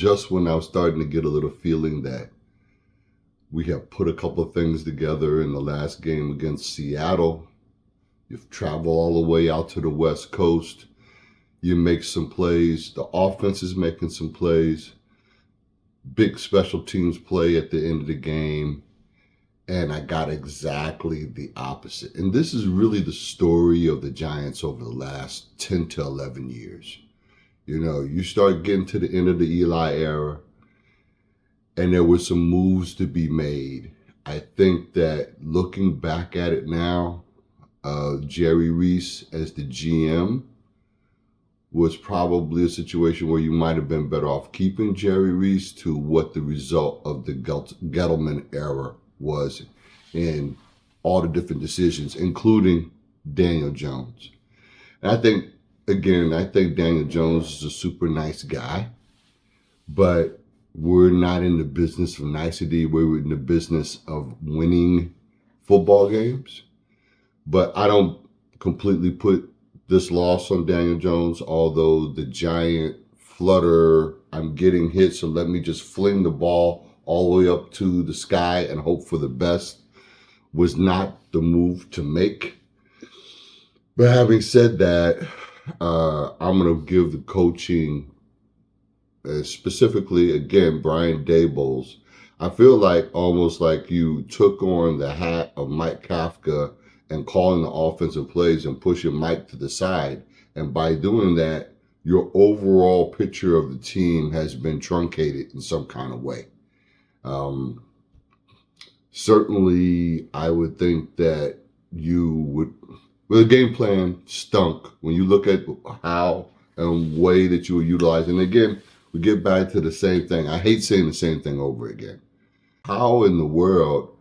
just when I was starting to get a little feeling that we have put a couple of things together in the last game against Seattle. You've traveled all the way out to the West Coast. You make some plays. The offense is making some plays. Big special teams play at the end of the game. And I got exactly the opposite. And this is really the story of the Giants over the last 10 to 11 years. You know, you start getting to the end of the Eli era, and there were some moves to be made. I think that looking back at it now, Jerry Reese as the GM was probably a situation where you might have been better off keeping Jerry Reese to what the result of the Gettleman era was in all the different decisions, including Daniel Jones. And I think Daniel Jones is a super nice guy, but we're not in the business of nicety. We're in the business of winning football games. But I don't completely put this loss on Daniel Jones, although the giant flutter, I'm getting hit, so let me just fling the ball all the way up to the sky and hope for the best, was not the move to make. But having said that, I'm going to give the coaching, specifically, again, Brian Daboll's. I feel like almost like you took on the hat of Mike Kafka and calling the offensive plays and pushing Mike to the side. And by doing that, your overall picture of the team has been truncated in some kind of way. Certainly, I would think that the game plan stunk when you look at how and way that you were utilizing. And again, we get back to the same thing. I hate saying the same thing over again. How in the world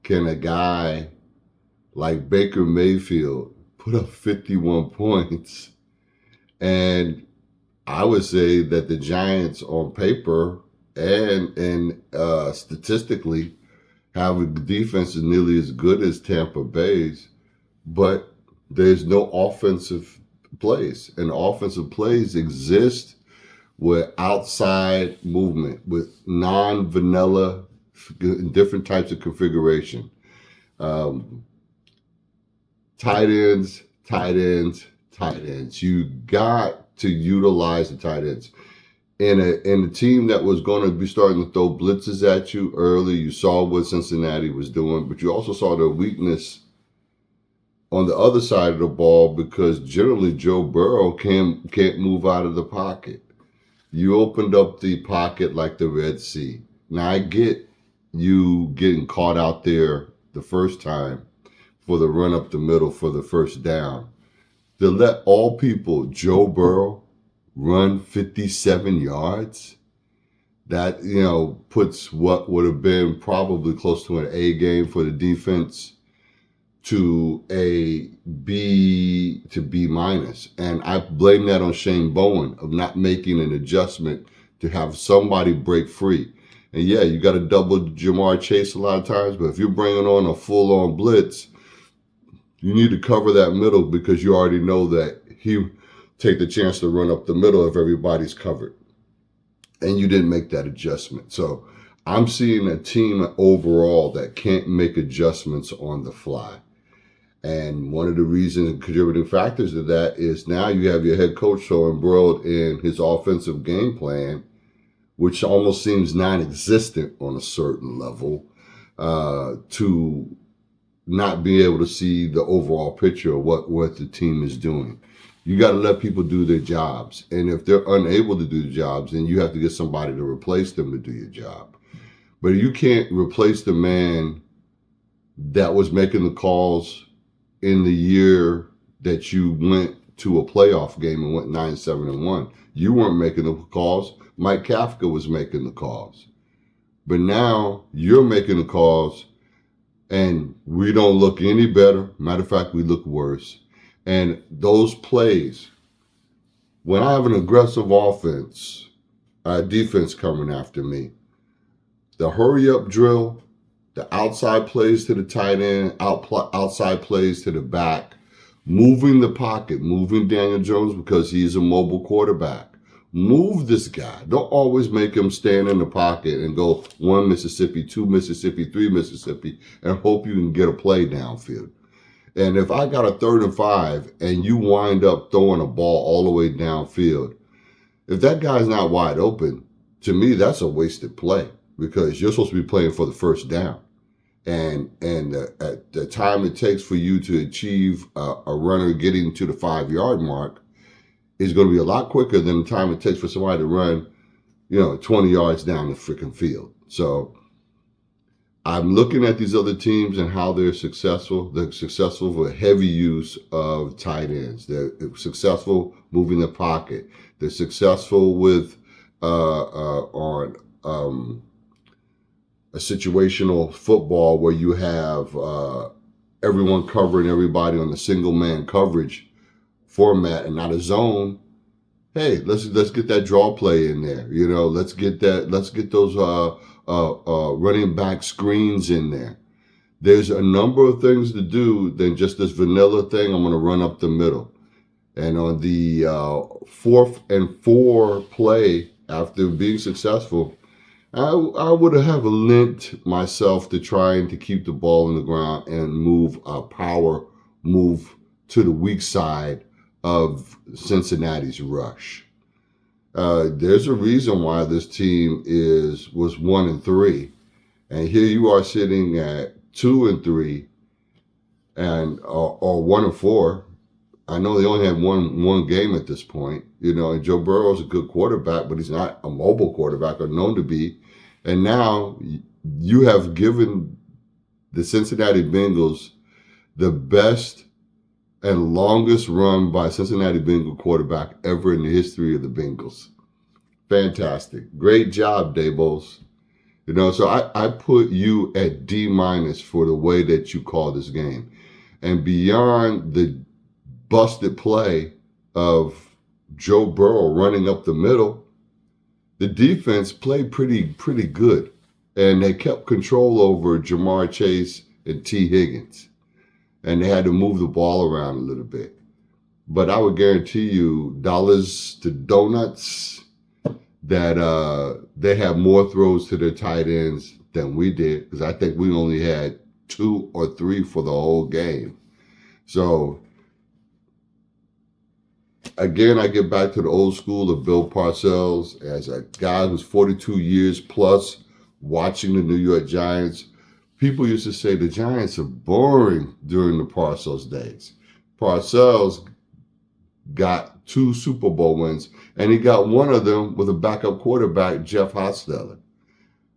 can a guy like Baker Mayfield put up 51 points? And I would say that the Giants on paper and statistically have a defense is nearly as good as Tampa Bay's, but there's no offensive plays. And offensive plays exist with outside movement, with non-vanilla, different types of configuration. Tight ends. You got to utilize the tight ends. In a team that was going to be starting to throw blitzes at you early, you saw what Cincinnati was doing, but you also saw their weakness on the other side of the ball because generally Joe Burrow can't move out of the pocket. You opened up the pocket like the Red Sea. Now, I get you getting caught out there the first time for the run up the middle for the first down. To let all people, Joe Burrow, run 57 yards, that, puts what would have been probably close to an A game for the defense to a B to B minus. And I blame that on Shane Bowen of not making an adjustment to have somebody break free. And yeah, you got to double Jamar Chase a lot of times, but if you're bringing on a full-on blitz, you need to cover that middle because you already know that he take the chance to run up the middle if everybody's covered. And you didn't make that adjustment. So I'm seeing a team overall that can't make adjustments on the fly. And one of the reasons and contributing factors to that is now you have your head coach so embroiled in his offensive game plan, which almost seems non-existent on a certain level, to not be able to see the overall picture of what the team is doing. You got to let people do their jobs. And if they're unable to do the jobs, then you have to get somebody to replace them to do your job. But you can't replace the man that was making the calls in the year that you went to a playoff game and went 9-7-1. You weren't making the calls. Mike Kafka was making the calls. But now you're making the calls, and we don't look any better. Matter of fact, we look worse. And those plays, when I have an aggressive defense coming after me, the hurry-up drill, the outside plays to the tight end, outside plays to the back, moving the pocket, moving Daniel Jones because he's a mobile quarterback, Move this guy. Don't always make him stand in the pocket and go 1 Mississippi, 2 Mississippi, 3 Mississippi, and hope you can get a play downfield. And if I got a 3rd and 5 and you wind up throwing a ball all the way downfield, if that guy's not wide open, to me, that's a wasted play because you're supposed to be playing for the first down. And at the time it takes for you to achieve a runner getting to the 5-yard mark is going to be a lot quicker than the time it takes for somebody to run, 20 yards down the freaking field. So I'm looking at these other teams and how they're successful. They're successful with heavy use of tight ends. They're successful moving the pocket. They're successful with on a situational football where you have everyone covering everybody on the single man coverage format and not a zone. Hey, let's get that draw play in there. Let's get those running back screens in there. There's a number of things to do than just this vanilla thing. I'm going to run up the middle. And on the 4th and 4 play, after being successful, I would have lent myself to trying to keep the ball in the ground and move a power move to the weak side of Cincinnati's rush. There's a reason why this team was 1-3, and here you are sitting at 2-3, and or 1-4. I know they only had one game at this point, and Joe Burrow's a good quarterback, but he's not a mobile quarterback or known to be. And now you have given the Cincinnati Bengals the best and longest run by a Cincinnati Bengal quarterback ever in the history of the Bengals. Fantastic. Great job, Dabols. So I put you at D- for the way that you call this game. And beyond the busted play of Joe Burrow running up the middle, the defense played pretty good. And they kept control over Jamar Chase and T. Higgins. And they had to move the ball around a little bit. But I would guarantee you, dollars to donuts, that they have more throws to their tight ends than we did, because I think we only had 2 or 3 for the whole game. So, again, I get back to the old school of Bill Parcells as a guy who's 42 years plus watching the New York Giants. People used to say the Giants are boring during the Parcells days. Parcells got 2 Super Bowl wins, and he got one of them with a backup quarterback, Jeff Hostetler.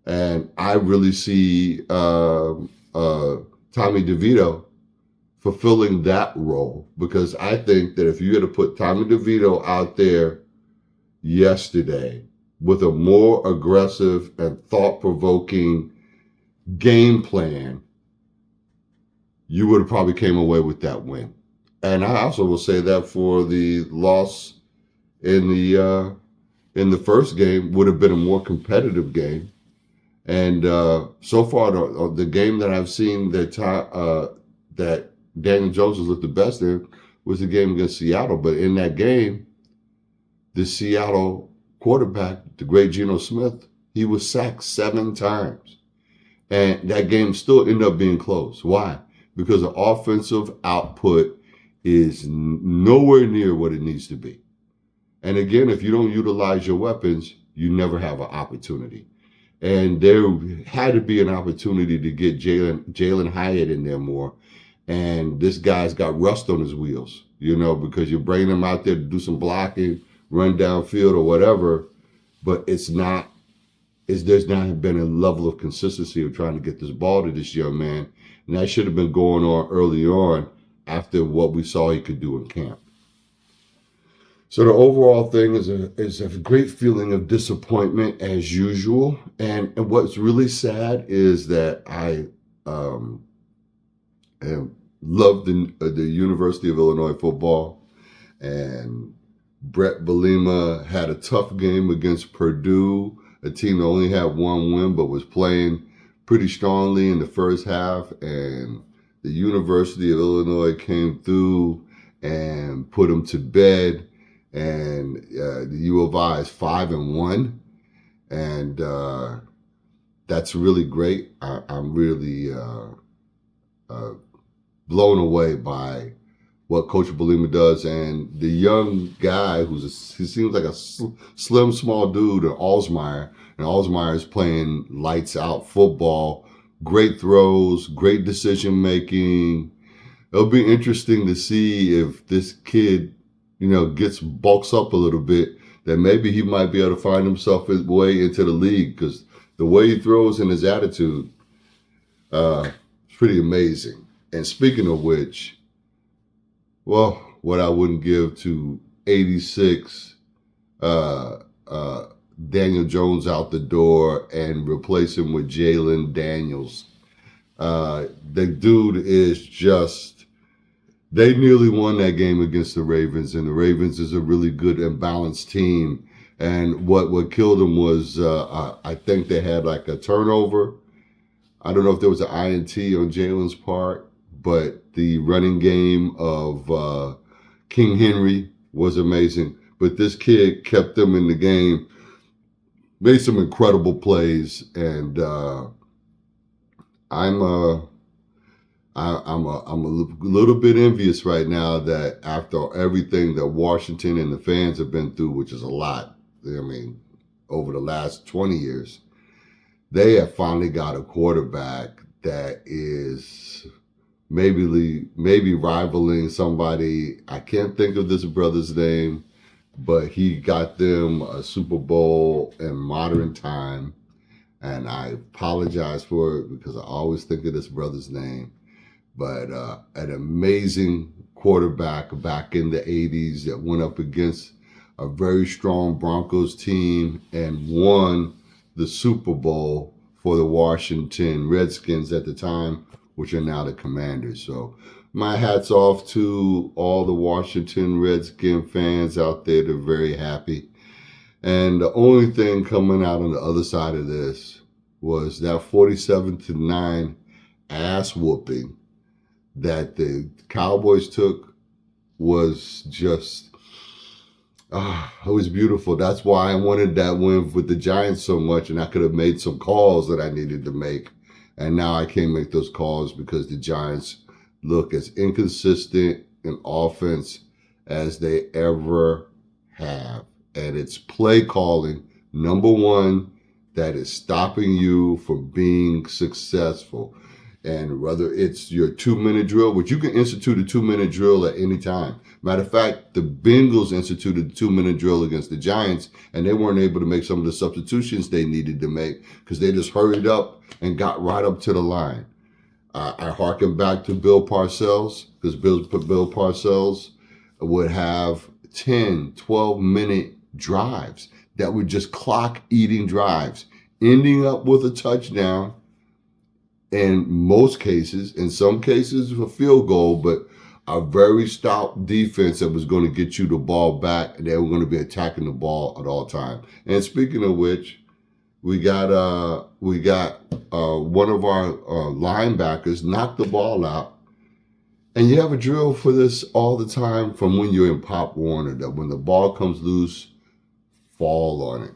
And I really see Tommy DeVito fulfilling that role, because I think that if you had to put Tommy DeVito out there yesterday with a more aggressive and thought-provoking game plan, you would have probably came away with that win. And I also will say that for the loss in the first game would have been a more competitive game. And so far, the game that I've seen that Daniel Jones has looked the best in was the game against Seattle. But in that game, the Seattle quarterback, the great Geno Smith, he was sacked 7 times. And that game still ended up being close. Why? Because the offensive output is nowhere near what it needs to be. And again, if you don't utilize your weapons, you never have an opportunity. And there had to be an opportunity to get Jalen Hyatt in there more. And this guy's got rust on his wheels, because you're bringing him out there to do some blocking, run downfield or whatever. But there's not been a level of consistency of trying to get this ball to this young man. And that should have been going on early on after what we saw he could do in camp. So the overall thing is a great feeling of disappointment as usual. And what's really sad is that I love the University of Illinois football. And Brett Bielema had a tough game against Purdue, a team that only had 1 win but was playing pretty strongly in the first half. And the University of Illinois came through and put them to bed. and the U of I is 5-1, and that's really great. I'm really blown away by what Coach Belima does, and the young guy he seems like a slim, small dude, Alsmeyer, and Alsmeyer is playing lights out football, great throws, great decision making. It'll be interesting to see if this kid, bulks up a little bit, that maybe he might be able to find himself his way into the league, because the way he throws and his attitude, is pretty amazing. And speaking of which, well, what I wouldn't give to 86 Daniel Jones out the door and replace him with Jalen Daniels. The dude is just, they nearly won that game against the Ravens, and the Ravens is a really good and balanced team. And what killed them was, I think they had like a turnover. I don't know if there was an INT on Jalen's part, but the running game of King Henry was amazing. But this kid kept them in the game, made some incredible plays, and I'm a little bit envious right now that after everything that Washington and the fans have been through, which is a lot, I mean, over the last 20 years, they have finally got a quarterback that is maybe rivaling somebody. I can't think of this brother's name, but he got them a Super Bowl in modern time. And I apologize for it because I always think of this brother's name. But an amazing quarterback back in the 80s that went up against a very strong Broncos team and won the Super Bowl for the Washington Redskins at the time, which are now the Commanders. So my hat's off to all the Washington Redskin fans out there. They're very happy. And the only thing coming out on the other side of this was that 47-9 ass whooping that the Cowboys took was just, it was beautiful. That's why I wanted that win with the Giants so much, and I could have made some calls that I needed to make. And now I can't make those calls because the Giants look as inconsistent in offense as they ever have. And it's play calling, number one, that is stopping you from being successful. And whether it's your 2-minute drill, which you can institute a 2-minute drill at any time. Matter of fact, the Bengals instituted a 2-minute drill against the Giants, and they weren't able to make some of the substitutions they needed to make because they just hurried up and got right up to the line. I harken back to Bill Parcells, because Bill Parcells would have 10, 12-minute drives that were just clock-eating drives, ending up with a touchdown in most cases, in some cases a field goal, but a very stout defense that was going to get you the ball back, and they were going to be attacking the ball at all times. And speaking of which, we got one of our linebackers knock the ball out, and you have a drill for this all the time from when you're in Pop Warner, that when the ball comes loose, fall on it.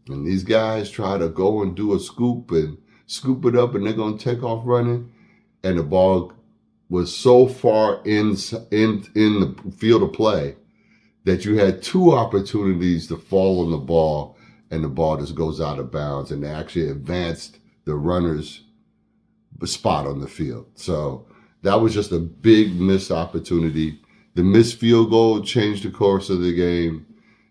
And these guys try to go and do a scoop and scoop it up, and they're going to take off running, and the ball was so far in the field of play that you had two opportunities to fall on the ball, and the ball just goes out of bounds, and they actually advanced the runner's spot on the field. So that was just a big missed opportunity. The missed field goal changed the course of the game.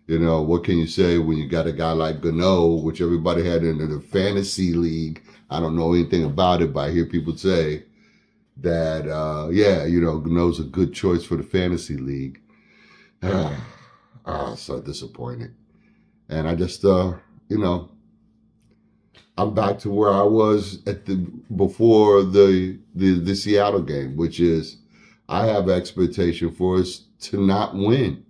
You know, what can you say when you got a guy like Gano, which everybody had in the fantasy league? I don't know anything about it, but I hear people say that, Gano's a good choice for the fantasy league. So disappointed. And I just, I'm back to where I was before the Seattle game, which is I have expectation for us to not win.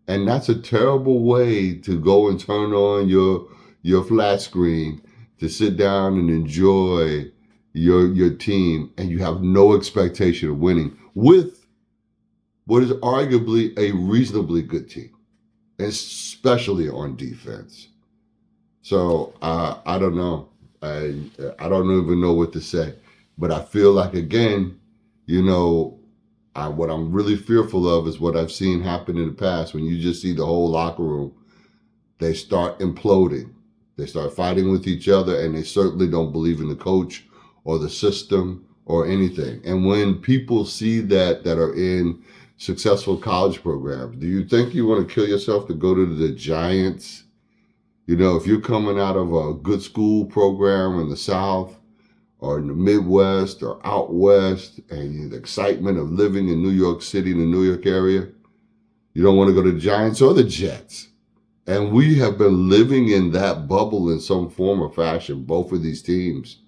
And that's a terrible way to go and turn on your flat screen to sit down and enjoy your team, and you have no expectation of winning with what is arguably a reasonably good team. especially on defense. So I don't know. I don't even know what to say. But I feel like, again, you know, what I'm really fearful of is what I've seen happen in the past when you just see the whole locker room. They start imploding. They start fighting with each other, and they certainly don't believe in the coach or the system or anything. And when people see that are in successful college programs, do you think you want to kill yourself to go to the Giants? You know, if you're coming out of a good school program in the South or in the Midwest or out West, and the excitement of living in New York City, in the New York area, you don't want to go to the Giants or the Jets. And we have been living in that bubble in some form or fashion, both of these teams,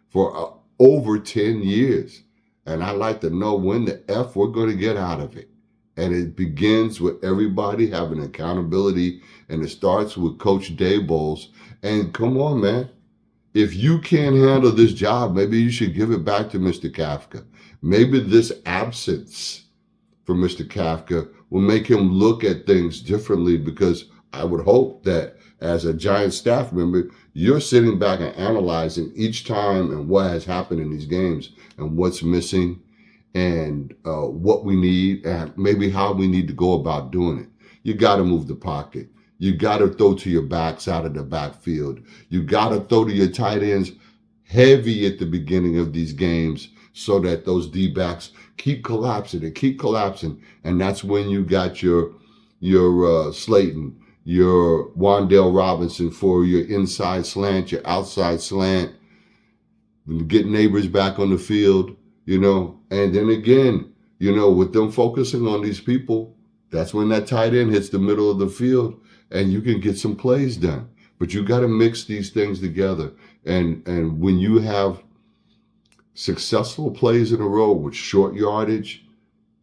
for over 10 years. And I'd like to know when the F we're going to get out of it. And it begins with everybody having accountability, and it starts with Coach Daboll. And come on, man. If you can't handle this job, maybe you should give it back to Mr. Kafka. Maybe this absence from Mr. Kafka will make him look at things differently, because I would hope that as a Giants staff member, you're sitting back and analyzing each time and what has happened in these games and what's missing and what we need and maybe how we need to go about doing it. You got to move the pocket. You got to throw to your backs out of the backfield. You got to throw to your tight ends heavy at the beginning of these games so that those D-backs keep collapsing and keep collapsing. And that's when you got your Slayton, your Wan'Dale Robinson for your inside slant, your outside slant, get neighbors back on the field, you know. And then again, you know, with them focusing on these people, that's when that tight end hits the middle of the field and you can get some plays done. But you got to mix these things together. And when you have successful plays in a row with short yardage,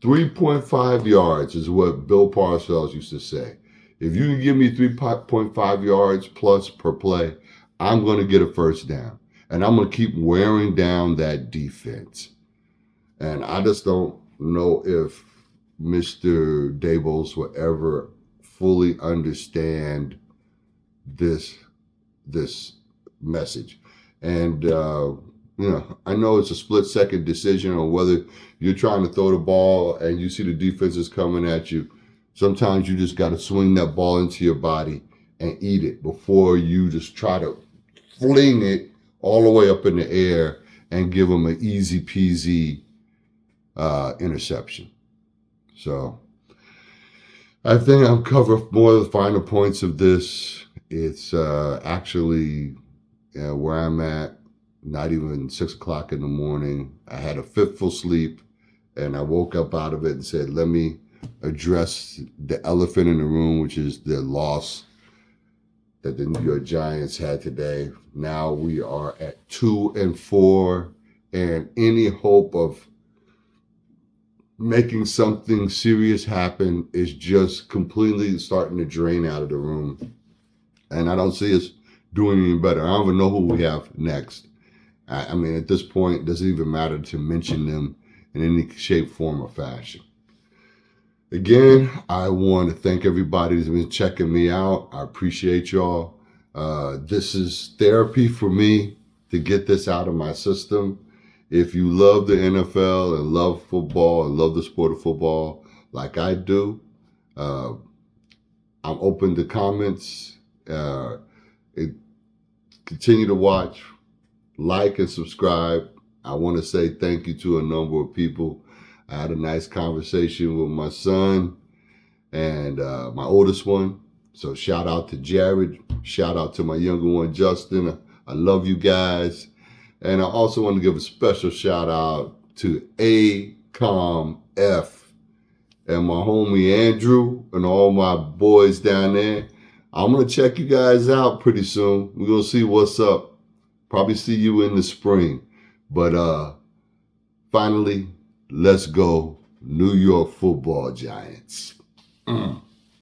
3.5 yards is what Bill Parcells used to say. If you can give me 3.5 yards plus per play, I'm going to get a first down. And I'm going to keep wearing down that defense. And I just don't know if Mr. Daboll will ever fully understand this message. And, you know, I know it's a split-second decision on whether you're trying to throw the ball and you see the defenses coming at you. Sometimes you just got to swing that ball into your body and eat it before you just try to fling it all the way up in the air and give them an easy peasy interception. So I think I've covered more of the finer points of this. It's actually where I'm at, not even 6 o'clock in the morning. I had a fitful sleep and I woke up out of it and said, let me address the elephant in the room, which is the loss that the New York Giants had today. Now we are at 2-4, and any hope of making something serious happen is just completely starting to drain out of the room. And I don't see us doing any better. I don't even know who we have next. I mean, at this point, it doesn't even matter to mention them in any shape, form, or fashion. Again, I want to thank everybody who's been checking me out. I appreciate y'all. This is therapy for me to get this out of my system. If you love the NFL and love football and love the sport of football like I do, I'm open to comments. Continue to watch, like, and subscribe. I want to say thank you to a number of people. I had a nice conversation with my son and my oldest one. So shout out to Jared. Shout out to my younger one, Justin. I love you guys. And I also want to give a special shout out to ACOMF and my homie Andrew and all my boys down there. I'm going to check you guys out pretty soon. We're going to see what's up. Probably see you in the spring. But finally, let's go New York Football Giants.